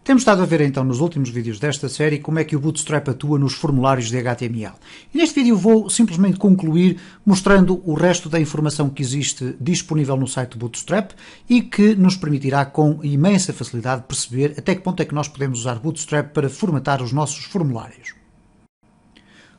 Temos estado a ver então nos últimos vídeos desta série como é que o Bootstrap atua nos formulários de HTML. E neste vídeo vou simplesmente concluir mostrando o resto da informação que existe disponível no site do Bootstrap e que nos permitirá com imensa facilidade perceber até que ponto é que nós podemos usar Bootstrap para formatar os nossos formulários.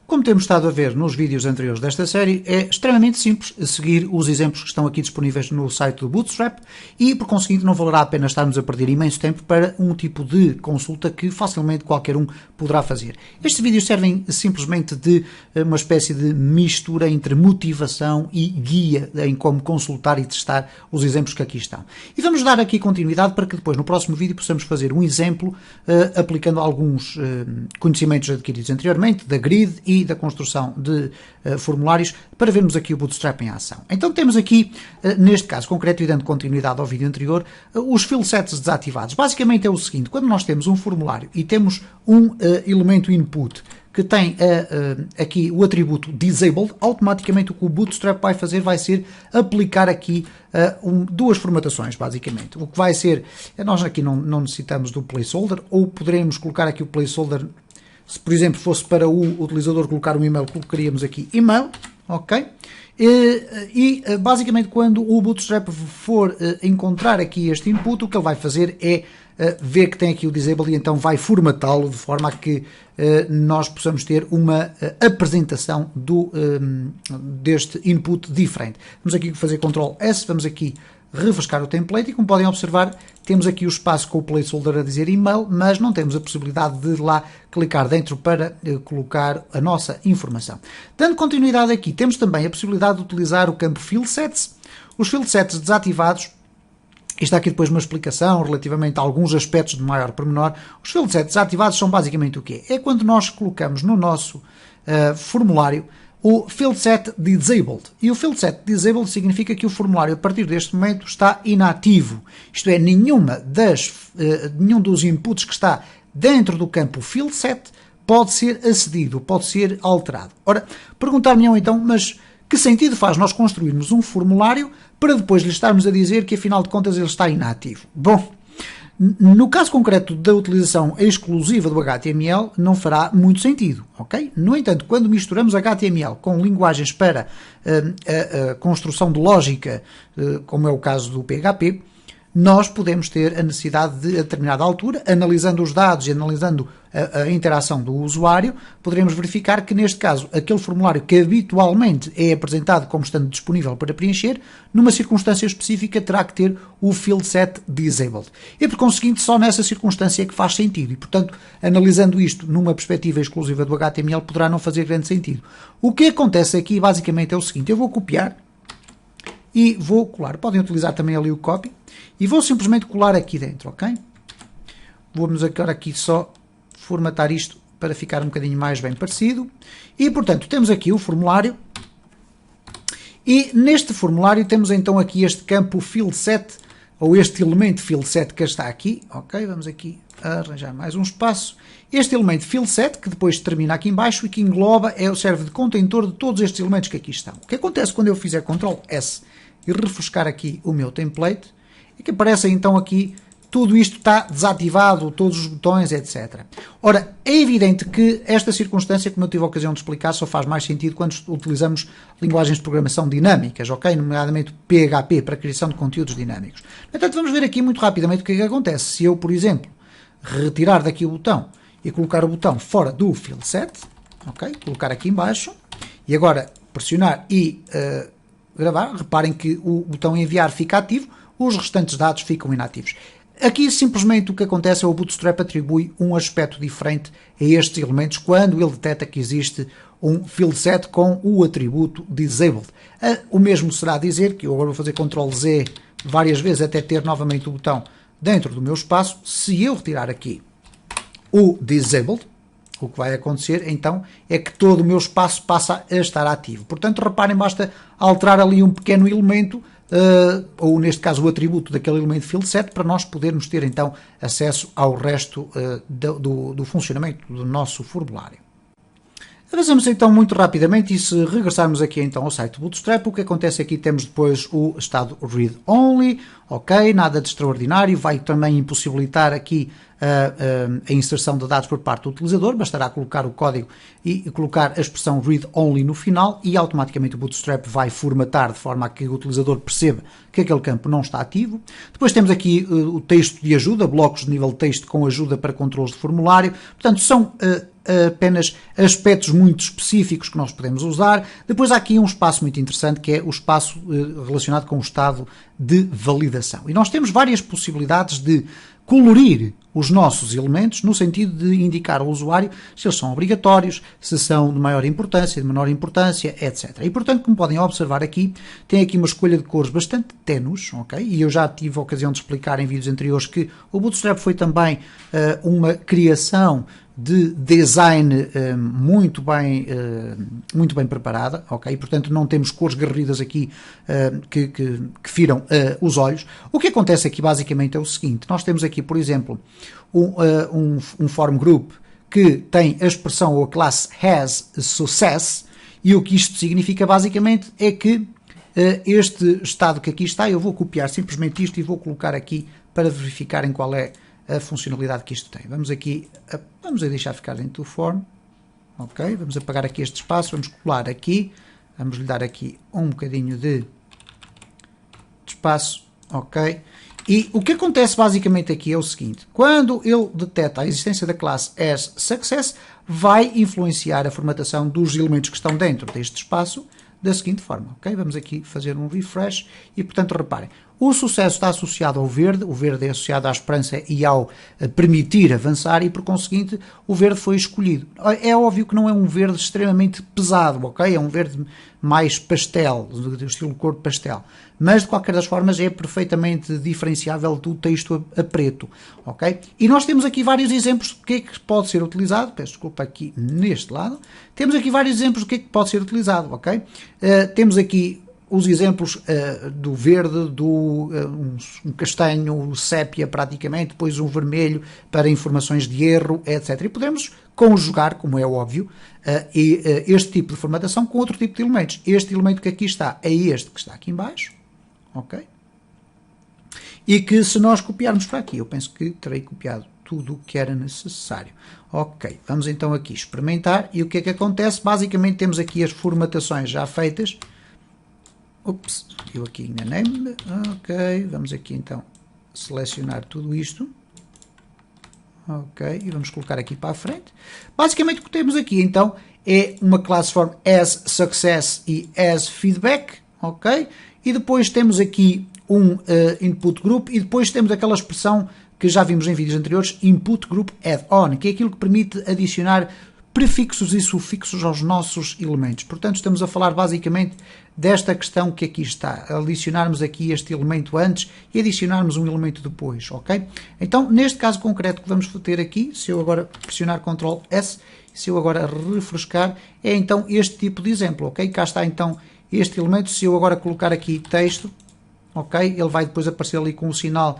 Como temos estado a ver nos vídeos anteriores desta série, é extremamente simples seguir os exemplos que estão aqui disponíveis no site do Bootstrap e, por conseguinte, não valerá a pena estarmos a perder imenso tempo para um tipo de consulta que facilmente qualquer um poderá fazer. Estes vídeos servem simplesmente de uma espécie de mistura entre motivação e guia em como consultar e testar os exemplos que aqui estão. E vamos dar aqui continuidade para que depois, no próximo vídeo, possamos fazer um exemplo aplicando alguns conhecimentos adquiridos anteriormente, da grid e da construção de formulários, para vermos aqui o Bootstrap em ação. Então temos aqui, neste caso concreto e dando continuidade ao vídeo anterior, os field sets desativados. Basicamente é o seguinte: quando nós temos um formulário e temos um elemento input que tem aqui o atributo disabled, automaticamente o que o Bootstrap vai fazer vai ser aplicar aqui duas formatações, basicamente. O que vai ser, nós aqui não necessitamos do placeholder, ou poderemos colocar aqui o placeholder. Se, por exemplo, fosse para o utilizador colocar um e-mail, colocaríamos aqui e-mail, ok? Basicamente, quando o Bootstrap for encontrar aqui este input, o que ele vai fazer é ver que tem aqui o disable e então vai formatá-lo de forma a que nós possamos ter uma apresentação deste input diferente. Vamos aqui fazer Ctrl S, vamos aqui refrescar o template e, como podem observar, temos aqui o espaço com o placeholder a dizer e-mail, mas não temos a possibilidade de lá clicar dentro para colocar a nossa informação. Dando continuidade aqui, temos também a possibilidade de utilizar o campo field sets. Os field sets desativados, está aqui depois uma explicação relativamente a alguns aspectos de maior pormenor. Os field sets desativados são basicamente o quê? É quando nós colocamos no nosso formulário o field set disabled. E o field set disabled significa que o formulário, a partir deste momento, está inativo. Isto é, nenhum dos inputs que está dentro do campo field set pode ser acedido, pode ser alterado. Ora, perguntar-me-ão então, mas que sentido faz nós construirmos um formulário para depois lhe estarmos a dizer que, afinal de contas, ele está inativo? Bom, no caso concreto da utilização exclusiva do HTML, não fará muito sentido, ok? No entanto, quando misturamos HTML com linguagens para a construção de lógica, como é o caso do PHP, nós podemos ter a necessidade de, a determinada altura, analisando os dados e analisando a interação do usuário, poderemos verificar que, neste caso, aquele formulário que habitualmente é apresentado como estando disponível para preencher, numa circunstância específica terá que ter o field set disabled. E, por conseguinte, só nessa circunstância é que faz sentido. E, portanto, analisando isto numa perspectiva exclusiva do HTML, poderá não fazer grande sentido. O que acontece aqui, basicamente, é o seguinte: eu vou copiar e vou colar. Podem utilizar também ali o copy. E vou simplesmente colar aqui dentro, ok? Vamos agora aqui só formatar isto para ficar um bocadinho mais bem parecido. E, portanto, temos aqui o formulário. E neste formulário temos então aqui este campo field set, ou este elemento field set que está aqui, ok? Vamos aqui arranjar mais um espaço. Este elemento field set, que depois termina aqui em baixo e que engloba, serve de contentor de todos estes elementos que aqui estão. O que acontece quando eu fizer Ctrl S e refrescar aqui o meu template, é que aparece então aqui, tudo isto está desativado, todos os botões, etc. Ora, é evidente que esta circunstância, como eu tive a ocasião de explicar, só faz mais sentido quando utilizamos linguagens de programação dinâmicas, ok? Nomeadamente PHP, para a criação de conteúdos dinâmicos. No entanto, vamos ver aqui muito rapidamente o que é que acontece. Se eu, por exemplo, retirar daqui o botão e colocar o botão fora do field set, ok? Colocar aqui em baixo, e agora pressionar e gravar, reparem que o botão enviar fica ativo, os restantes dados ficam inativos. Aqui simplesmente o que acontece é o Bootstrap atribui um aspecto diferente a estes elementos quando ele detecta que existe um field set com o atributo disabled. O mesmo será dizer que eu agora vou fazer Ctrl Z várias vezes até ter novamente o botão dentro do meu espaço. Se eu retirar aqui o disabled, o que vai acontecer então é que todo o meu espaço passa a estar ativo. Portanto, reparem, basta alterar ali um pequeno elemento, ou neste caso o atributo daquele elemento field set, para nós podermos ter então acesso ao resto do funcionamento do nosso formulário. Avançamos então muito rapidamente e se regressarmos aqui então ao site do Bootstrap, o que acontece aqui temos depois o estado read only, ok, nada de extraordinário, vai também impossibilitar aqui a inserção de dados por parte do utilizador, bastará colocar o código e colocar a expressão read only no final e automaticamente o Bootstrap vai formatar de forma a que o utilizador perceba que aquele campo não está ativo. Depois temos aqui o texto de ajuda, blocos de nível de texto com ajuda para controles de formulário, portanto são apenas aspectos muito específicos que nós podemos usar. Depois há aqui um espaço muito interessante que é o espaço relacionado com o estado de validação. E nós temos várias possibilidades de colorir os nossos elementos no sentido de indicar ao usuário se eles são obrigatórios, se são de maior importância, de menor importância, etc. E portanto, como podem observar aqui, tem aqui uma escolha de cores bastante tenues, ok? E eu já tive a ocasião de explicar em vídeos anteriores que o Bootstrap foi também uma criação de design muito bem preparada, ok? Portanto, não temos cores garridas aqui que firam os olhos. O que acontece aqui basicamente é o seguinte, nós temos aqui, por exemplo, um form group que tem a expressão ou a classe has success, e o que isto significa basicamente é que este estado que aqui está, eu vou copiar simplesmente isto e vou colocar aqui para verificarem qual é a funcionalidade que isto tem. Vamos aqui, vamos a deixar ficar dentro do form, ok? Vamos apagar aqui este espaço, vamos colar aqui, vamos lhe dar aqui um bocadinho de espaço, ok? E o que acontece basicamente aqui é o seguinte, quando ele detecta a existência da classe as success, vai influenciar a formatação dos elementos que estão dentro deste espaço da seguinte forma, ok? Vamos aqui fazer um refresh e, portanto, reparem, o sucesso está associado ao verde, o verde é associado à esperança e ao permitir avançar e, por conseguinte, o verde foi escolhido. É óbvio que não é um verde extremamente pesado, ok? É um verde mais pastel, do estilo cor de pastel, mas de qualquer das formas é perfeitamente diferenciável do texto a preto, ok? E nós temos aqui vários exemplos do que é que pode ser utilizado, peço desculpa aqui neste lado, temos aqui vários exemplos do que é que pode ser utilizado, ok? Temos aqui os exemplos do verde, um castanho, o sépia praticamente, depois um vermelho para informações de erro, etc. E podemos conjugar, como é óbvio, este tipo de formatação com outro tipo de elementos. Este elemento que aqui está é este que está aqui em baixo, ok? E que se nós copiarmos para aqui, eu penso que terei copiado tudo o que era necessário. Ok, vamos então aqui experimentar e o que é que acontece? Basicamente temos aqui as formatações já feitas. Ups, eu aqui enganei-me. Ok, vamos aqui então selecionar tudo isto. Ok, e vamos colocar aqui para a frente. Basicamente o que temos aqui então é uma class form as success e as feedback, ok? E depois temos aqui um input group e depois temos aquela expressão que já vimos em vídeos anteriores, input group add-on, que é aquilo que permite adicionar prefixos e sufixos aos nossos elementos. Portanto, estamos a falar basicamente desta questão que aqui está, adicionarmos aqui este elemento antes e adicionarmos um elemento depois, ok? Então, neste caso concreto que vamos ter aqui, se eu agora pressionar Ctrl S, se eu agora refrescar, é então este tipo de exemplo, ok? Cá está então este elemento, se eu agora colocar aqui texto, ok? Ele vai depois aparecer ali com um sinal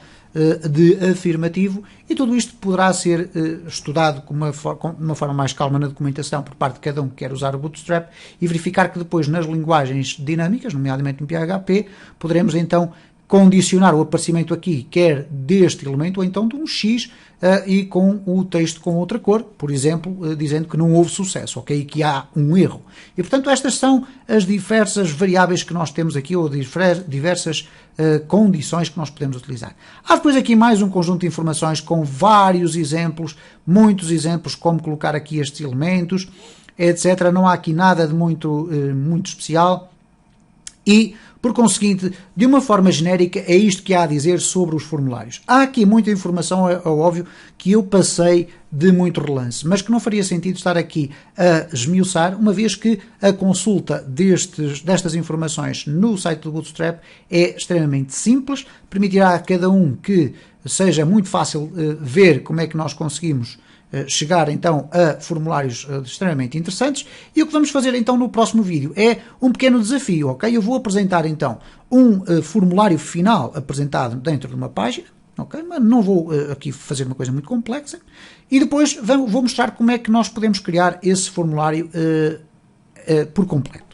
de afirmativo e tudo isto poderá ser estudado com uma forma mais calma na documentação por parte de cada um que quer usar o Bootstrap e verificar que depois nas linguagens dinâmicas, nomeadamente no PHP, poderemos então condicionar o aparecimento aqui, quer deste elemento ou então de um X e com o texto com outra cor, por exemplo, dizendo que não houve sucesso, ok? Que há um erro. E, portanto, estas são as diversas variáveis que nós temos aqui, ou diversas condições que nós podemos utilizar. Há depois aqui mais um conjunto de informações com vários exemplos, muitos exemplos, como colocar aqui estes elementos, etc. Não há aqui nada de muito especial. E, por conseguinte, de uma forma genérica, é isto que há a dizer sobre os formulários. Há aqui muita informação, é óbvio, que eu passei de muito relance, mas que não faria sentido estar aqui a esmiuçar, uma vez que a consulta destas informações no site do Bootstrap é extremamente simples, permitirá a cada um que seja muito fácil ver como é que nós conseguimos chegar então a formulários extremamente interessantes. E o que vamos fazer então no próximo vídeo é um pequeno desafio, ok? Eu vou apresentar então um formulário final apresentado dentro de uma página, ok? Mas não vou aqui fazer uma coisa muito complexa. E depois vou mostrar como é que nós podemos criar esse formulário por completo.